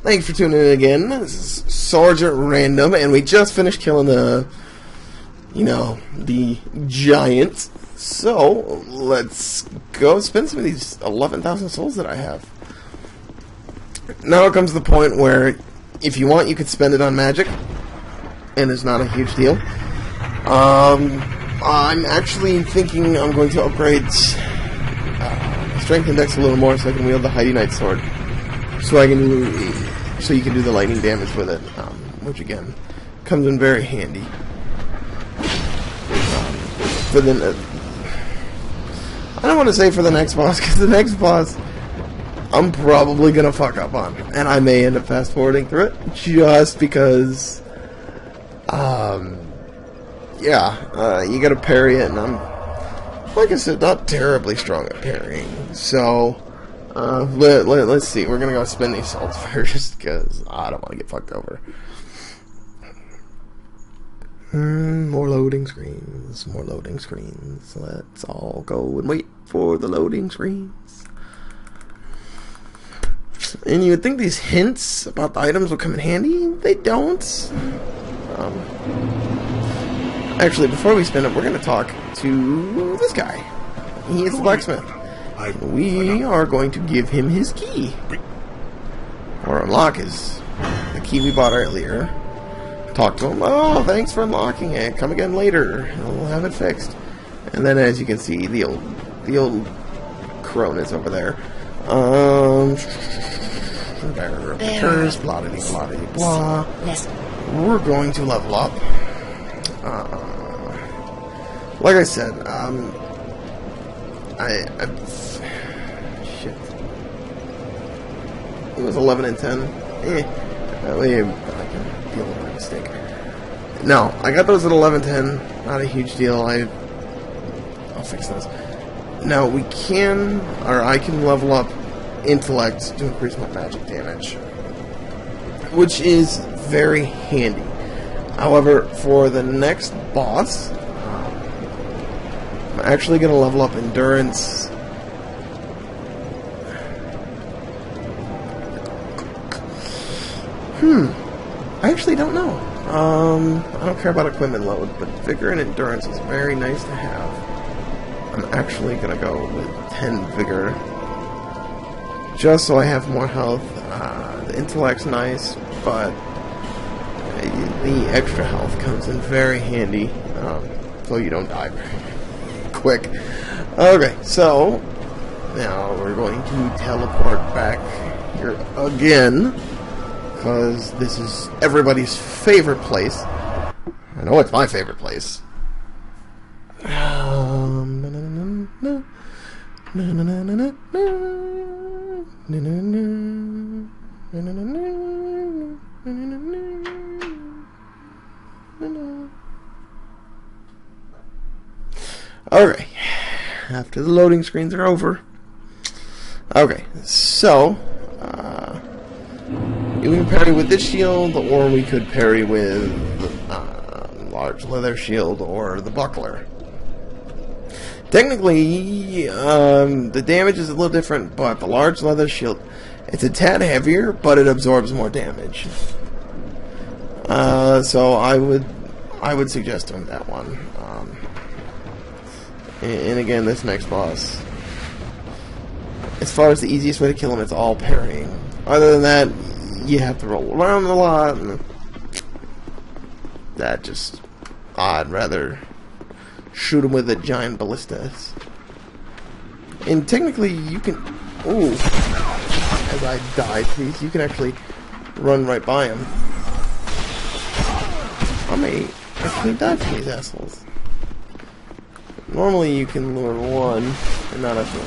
Thanks for tuning in again. This is Sergeant Random, and we just finished killing the giant. So, let's go spend some of these 11,000 souls that I have. Now it comes to the point where, if you want, you could spend it on magic, and it's not a huge deal. I'm actually thinking I'm going to upgrade Strength Index a little more so I can wield the Heidi Knight sword. So you can do the lightning damage with it, which again comes in very handy. I don't want to say for the next boss, because the next boss I'm probably gonna fuck up on, and I may end up fast forwarding through it just because. You gotta parry it, and I'm, like I said, not terribly strong at parrying. So. Let's see. We're gonna go spend these salts first because I don't want to get fucked over. More loading screens. More loading screens. Let's all go and wait for the loading screens. And you would think these hints about the items would come in handy. They don't. Actually, before we spend it, we're gonna talk to this guy. He is the blacksmith. We are going to give him his key. Or unlock the key we bought earlier. Talk to him. Oh, thanks for unlocking it. Come again later. We'll have it fixed. And then, as you can see, the old crone is over there. Pictures, blah blah blah blah. We're going to level up. Like I said, shit. It was 11 and 10. I can deal with my mistake. No, I got those at 11-10. Not a huge deal. I'll fix those. Now I can level up intellect to increase my magic damage, which is very handy. However, for the next boss, I'm actually going to level up endurance. I actually don't know. I don't care about equipment load, but vigor and endurance is very nice to have. I'm actually going to go with 10 vigor, just so I have more health. The intellect's nice, but the extra health comes in very handy, so you don't die very quick. Okay, so now we're going to teleport back here again, because this is everybody's favorite place. I know it's my favorite place. Okay, after the loading screens are over. Okay, so we can parry with this shield, or we could parry with large leather shield or the buckler. Technically, the damage is a little different, but the large leather shield, it's a tad heavier, but it absorbs more damage. So I would suggest doing that one. And again, this next boss, as far as the easiest way to kill him, it's all parrying. Other than that, you have to roll around a lot, and that just, I'd rather shoot him with a giant ballistas. And technically, you can, as I die, please, you can actually run right by him. I may actually die for these assholes. Normally you can lure one and not have to.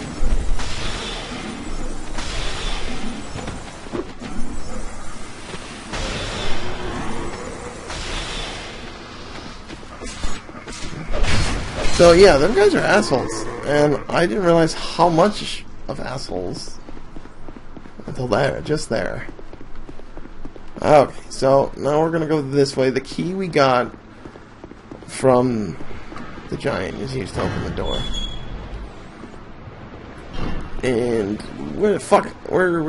So yeah, them guys are assholes, and I didn't realize how much of assholes until there, just there. Okay, so now we're gonna go this way. The key we got from the giant is used to open the door. And we're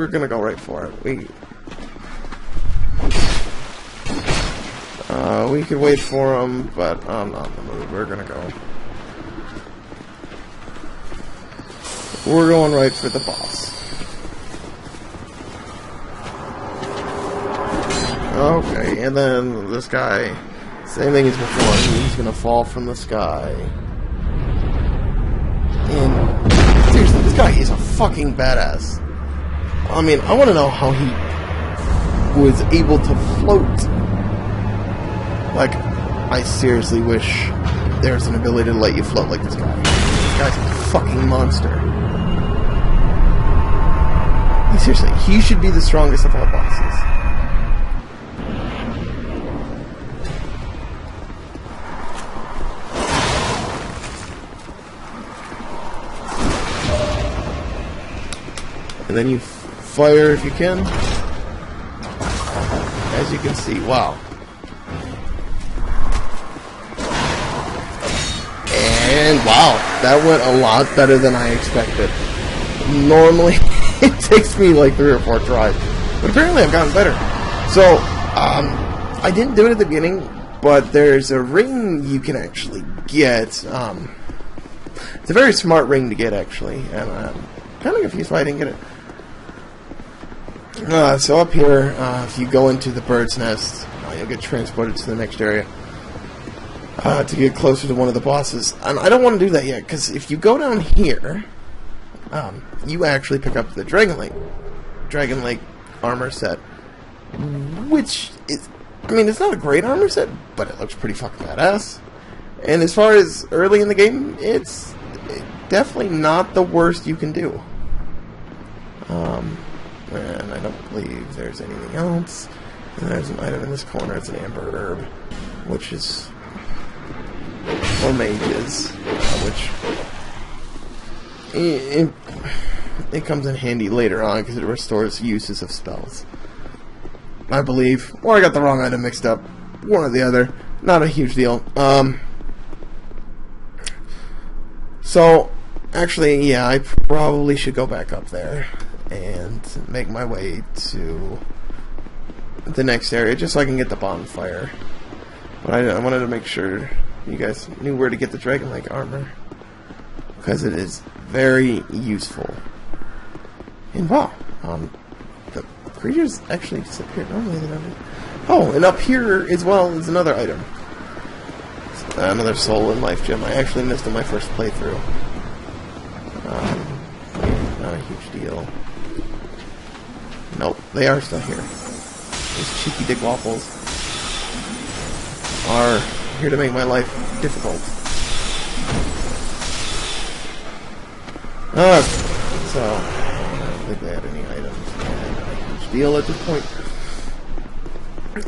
gonna go right for it. We could wait for him, but I'm not in the mood. We're gonna go. We're going right for the boss. Okay, and then this guy, same thing as before. He's gonna fall from the sky. And seriously, this guy is a fucking badass. I mean, I want to know how he was able to float. Like, I seriously wish there was an ability to let you float like this guy. This guy's a fucking monster. Seriously, he should be the strongest of all bosses. And then you fire if you can. As you can see, wow. And wow, that went a lot better than I expected. Normally, it takes me like 3 or 4 tries, but apparently I've gotten better. So, I didn't do it at the beginning, but there's a ring you can actually get. It's a very smart ring to get, actually, and I'm kind of confused why I didn't get it. So up here, if you go into the bird's nest, you'll get transported to the next area to get closer to one of the bosses. And I don't want to do that yet, because if you go down here, you actually pick up the Drangleic armor set, which is, I mean, it's not a great armor set, but it looks pretty fucking badass. And as far as early in the game, it's definitely not the worst you can do. And I don't believe there's anything else. And there's an item in this corner. It's an amber herb, which is for mages, which it comes in handy later on because it restores uses of spells, I believe. Or I got the wrong item mixed up. One or the other. Not a huge deal. So, actually, yeah, I probably should go back up there and make my way to the next area just so I can get the bonfire. But I wanted to make sure you guys knew where to get the Drangleic armor, because it is very useful. And wow, the creatures actually disappeared. Normally they don't. Oh, and up here as well is another item. Another soul and life gem. I actually missed in my first playthrough. Not a huge deal. Nope, they are still here. These cheeky dick waffles are here to make my life difficult. So I don't think they had any items. Not a huge deal at this point.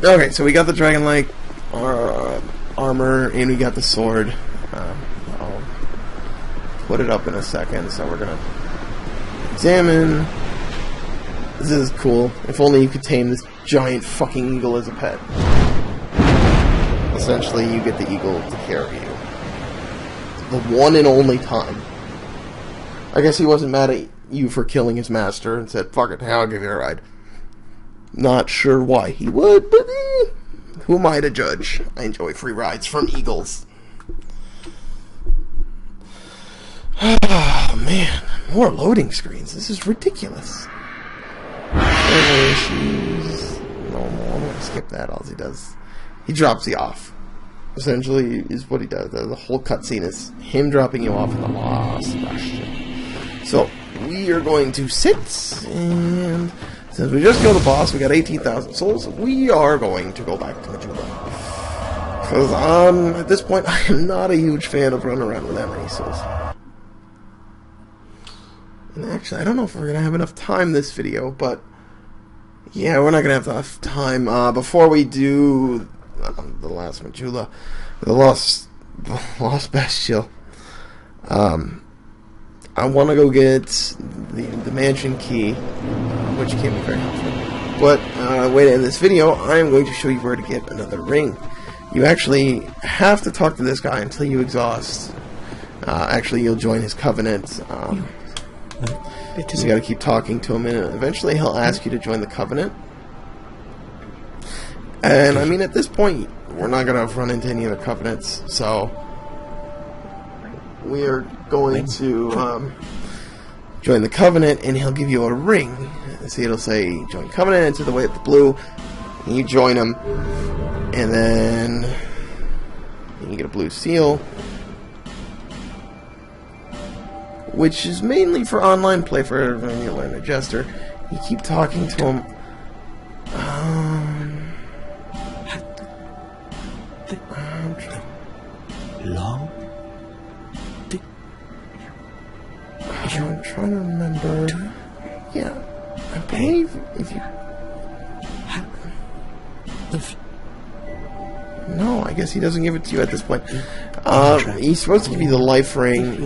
Okay, so we got the Drangleic armor, and we got the sword. I'll put it up in a second, so we're gonna examine. This is cool. If only you could tame this giant fucking eagle as a pet. Essentially, you get the eagle to carry you. The one and only time. I guess he wasn't mad at you for killing his master and said, fuck it, I'll give you a ride. Not sure why he would, but who am I to judge? I enjoy free rides from eagles. Oh, man. More loading screens. This is ridiculous. Issues. No more. I'm going to skip that. All he does, he drops you off. Essentially, is what he does. The whole cutscene is him dropping you off in the last bastion. So, we are going to sit, and since we just killed the boss, we got 18,000 souls, we are going to go back to Majula. Because, at this point, I am not a huge fan of running around with that many souls. And actually, I don't know if we're going to have enough time this video, but yeah, we're not going to have enough time. Before we do the last Majula, the lost Bestial, I want to go get the mansion key, which can be very helpful. But way to end this video, I am going to show you where to get another ring. You actually have to talk to this guy until you exhaust. Actually, you'll join his covenant. You got to keep talking to him, and eventually he'll ask you to join the covenant. And I mean, at this point, we're not going to run into any of the covenants, so we are going to join the covenant, and he'll give you a ring. See, it'll say join covenant, enter the way of the blue, and you join him, and then you get a blue seal, which is mainly for online play for when you learn a jester. You keep talking to him. Long? I'm trying to remember. Yeah, I believe if you. No, I guess he doesn't give it to you at this point. He's supposed to give you the life ring.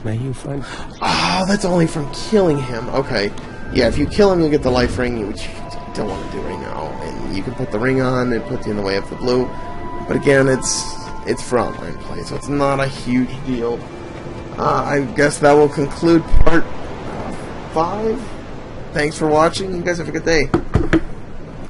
May you find. Oh, that's only from killing him. Okay. Yeah, if you kill him, you'll get the life ring, which you don't want to do right now. And you can put the ring on, it puts you in the way of the blue. But again, it's for online play, so it's not a huge deal. I guess that will conclude part 5. Thanks for watching. You guys have a good day.